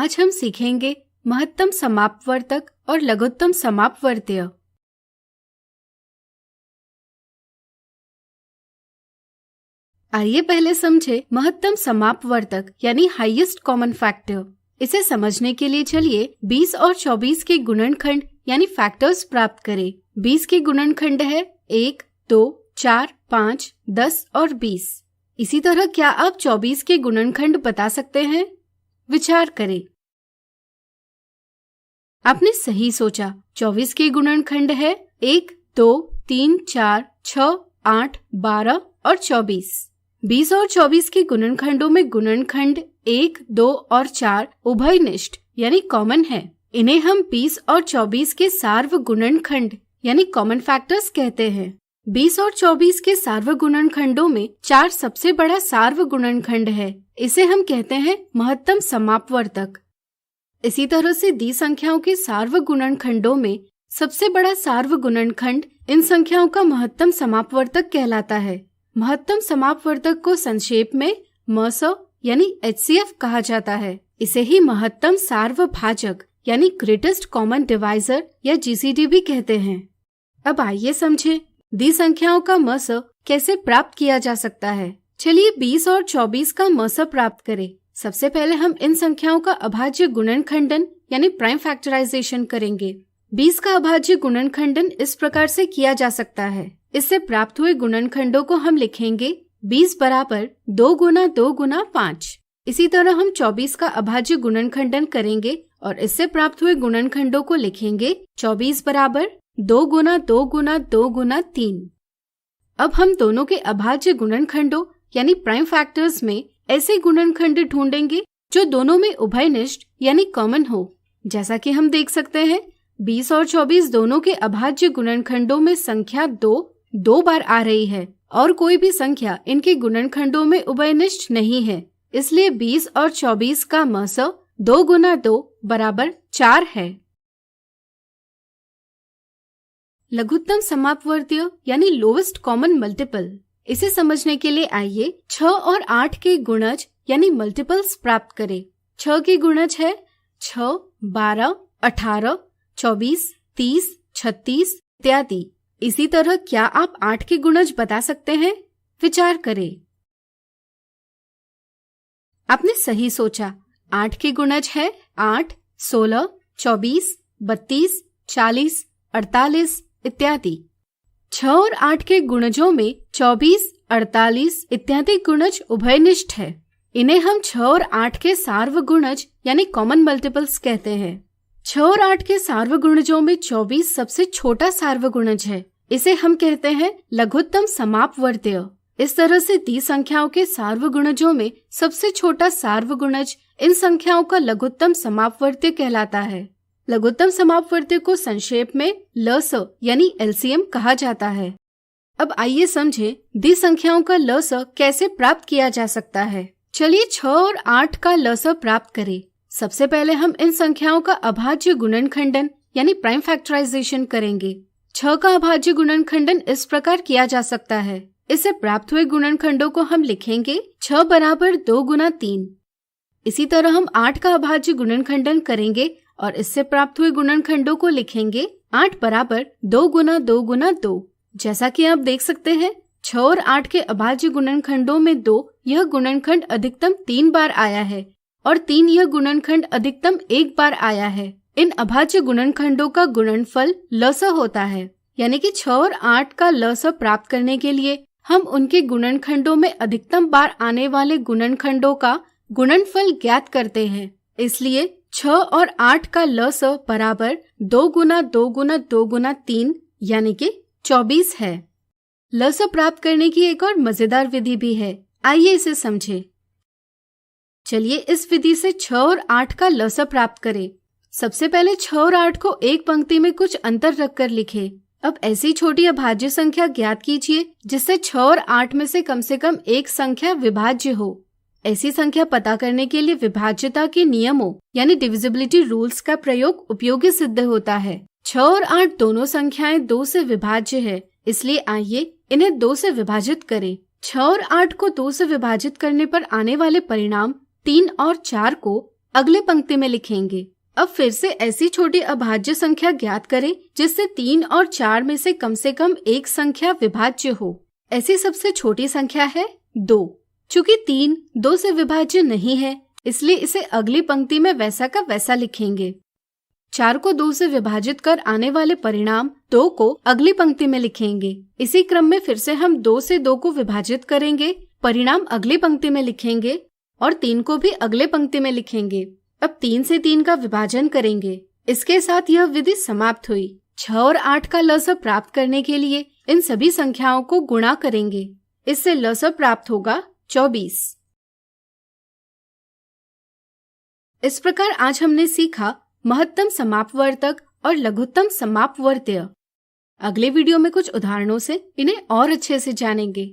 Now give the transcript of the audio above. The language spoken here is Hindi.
आज हम सीखेंगे महत्तम समापवर्तक और लघुत्तम समापवर्त्य। आइए पहले समझे महत्तम समापवर्तक यानी हाईएस्ट कॉमन फैक्टर। इसे समझने के लिए चलिए 20 और 24 के गुणनखंड यानी फैक्टर्स प्राप्त करें। 20 के गुणनखंड है 1, 2, 4, 5, 10 और 20। इसी तरह क्या आप 24 के गुणनखंड बता सकते हैं? विचार करें। आपने सही सोचा। 24 के गुणनखंड है 1, 2, 3, 4, 6, 8, 12 और 24। 20 और 24 के गुणनखंडों में गुणनखंड 1, 2 और 4 उभयनिष्ठ यानी कॉमन है। इन्हें हम 20 और 24 के सार्व गुणनखंड यानी कॉमन फैक्टर्स कहते हैं। 20 और 24 के सार्व गुणनखंडों में 4 सबसे बड़ा सार्व गुणनखंड है। इसे हम कहते हैं महत्तम समापवर्तक। इसी तरह से दी संख्याओं के सार्व गुणनखंडों में सबसे बड़ा सार्व गुणनखंड इन संख्याओं का महत्तम समापवर्तक कहलाता है। महत्तम समापवर्तक को संक्षेप में मस यानी HCF कहा जाता है। इसे ही महत्तम सार्वभाजक यानी ग्रेटेस्ट कॉमन डिवाइजर या GCD भी कहते हैं। अब आइए समझें दी संख्याओं का मस कैसे प्राप्त किया जा सकता है। चलिए 20 और 24 का मस प्राप्त करें। सबसे पहले हम इन संख्याओं का अभाज्य गुणनखंडन यानी प्राइम फैक्टराइजेशन करेंगे। 20 का अभाज्य गुणनखंडन इस प्रकार से किया जा सकता है। इससे प्राप्त हुए गुणनखंडों को हम लिखेंगे 20 बराबर 2 गुना 2 गुना 5। इसी तरह हम 24 का अभाज्य गुणनखंडन करेंगे और इससे प्राप्त हुए गुणनखंडों को लिखेंगे 24 बराबर 2 गुना 2 गुना 2 गुना 3। अब हम दोनों के अभाज्य गुणनखंडों यानी प्राइम फैक्टर्स में ऐसे गुणनखंड ढूंढेंगे जो दोनों में उभयनिष्ठ यानी कॉमन हो। जैसा कि हम देख सकते हैं 20 और 24 दोनों के अभाज्य गुणनखंडों में संख्या 2 बार आ रही है और कोई भी संख्या इनके गुणनखंडों में उभयनिष्ठ नहीं है। इसलिए 20 और 24 का मस 2 गुना 2 बराबर 4 है। लघुत्तम समापवर्त्य यानी लोवेस्ट कॉमन मल्टीपल। इसे समझने के लिए आइए 6 और 8 के गुणज यानी मल्टीपल्स प्राप्त करें। 6 के गुणज है 6, 12, 18, 24, 30, 36 इत्यादि। इसी तरह क्या आप 8 के गुणज बता सकते हैं? विचार करें। आपने सही सोचा। 8 के गुणज है 8, 16, 24, 32, 40, 48 इत्यादि। 6 और 8 के गुणजों में 24, 48 इत्यादि गुणज उभयनिष्ठ है। इन्हें हम 6 और 8 के सार्व गुणज यानी कॉमन मल्टीपल्स कहते हैं। 6 और 8 के सार्व गुणजों में 24 सबसे छोटा सार्व गुणज है। इसे हम कहते हैं लघुत्तम समापवर्त्य। इस तरह से दी संख्याओं के सार्व गुणजों में सबसे छोटा सार्व गुणज इन संख्याओं का लघुत्तम समापवर्त्य कहलाता है। लघुत्तम समापवर्त्य को संक्षेप में लस यानी LCM कहा जाता है। अब आइए समझें दी संख्याओं का लस कैसे प्राप्त किया जा सकता है। चलिए 6 और 8 का लस प्राप्त करें। सबसे पहले हम इन संख्याओं का अभाज्य गुणनखंडन यानी प्राइम फैक्टराइजेशन करेंगे। 6 का अभाज्य गुणनखंडन इस प्रकार किया जा सकता है। इससे प्राप्त हुए गुणनखंडों को हम लिखेंगे 6 बराबर 2 गुना 3। इसी तरह हम 8 का अभाज्य गुणनखंडन करेंगे और इससे प्राप्त हुए गुणनखंडों को लिखेंगे 8 बराबर 2 गुना 2 गुना 2। जैसा कि आप देख सकते हैं 6 और 8 के अभाज्य गुणनखंडों में 2 यह गुणनखंड अधिकतम 3 बार आया है और 3 यह गुणनखंड अधिकतम 1 बार आया है। इन अभाज्य गुणनखंडों का गुणनफल लस होता है। यानी कि 6 और 8 का लस प्राप्त करने के लिए हम उनके गुणनखंडों में अधिकतम बार आने वाले गुणनखंडों का गुणनफल ज्ञात करते हैं। इसलिए 6 और 8 का लस बराबर 2 गुना 2 गुना 2 गुना 3 यानी कि 24 है। लस प्राप्त करने की एक और मजेदार विधि भी है। आइए इसे समझें। चलिए इस विधि से 6 और 8 का लस प्राप्त करें। सबसे पहले 6 और 8 को एक पंक्ति में कुछ अंतर रखकर लिखें। अब ऐसी छोटी अभाज्य संख्या ज्ञात कीजिए जिससे 6 और 8 में से कम एक संख्या विभाज्य हो। ऐसी संख्या पता करने के लिए विभाज्यता के नियमों यानी डिविजिबिलिटी रूल्स का प्रयोग उपयोगी सिद्ध होता है। 6 और 8 दोनों संख्याएं 2 से विभाज्य है। इसलिए आइए इन्हें 2 से विभाजित करें। 6 और 8 को 2 से विभाजित करने पर आने वाले परिणाम 3 और 4 को अगले पंक्ति में लिखेंगे। अब फिर से ऐसी छोटी अभाज्य संख्या ज्ञात करें जिससे 3 और 4 में से कम एक संख्या विभाज्य हो। ऐसी सबसे छोटी संख्या है 2। चूंकि 3 2 से विभाज्य नहीं है, इसलिए इसे अगली पंक्ति में वैसा का वैसा लिखेंगे। 4 को 2 से विभाजित कर आने वाले परिणाम 2 को अगली पंक्ति में लिखेंगे। इसी क्रम में फिर से हम 2 से 2 को विभाजित करेंगे, परिणाम अगली पंक्ति में लिखेंगे और 3 को भी अगले पंक्ति में लिखेंगे। अब 3 से 3 का विभाजन करेंगे। इसके साथ यह विधि समाप्त हुई। 6 और 8 का लसब प्राप्त करने के लिए इन सभी संख्याओं को गुणा करेंगे। इससे लसब प्राप्त होगा 24। इस प्रकार आज हमने सीखा महत्तम समापवर्तक और लघुत्तम समापवर्त्य। अगले वीडियो में कुछ उदाहरणों से इन्हें और अच्छे से जानेंगे।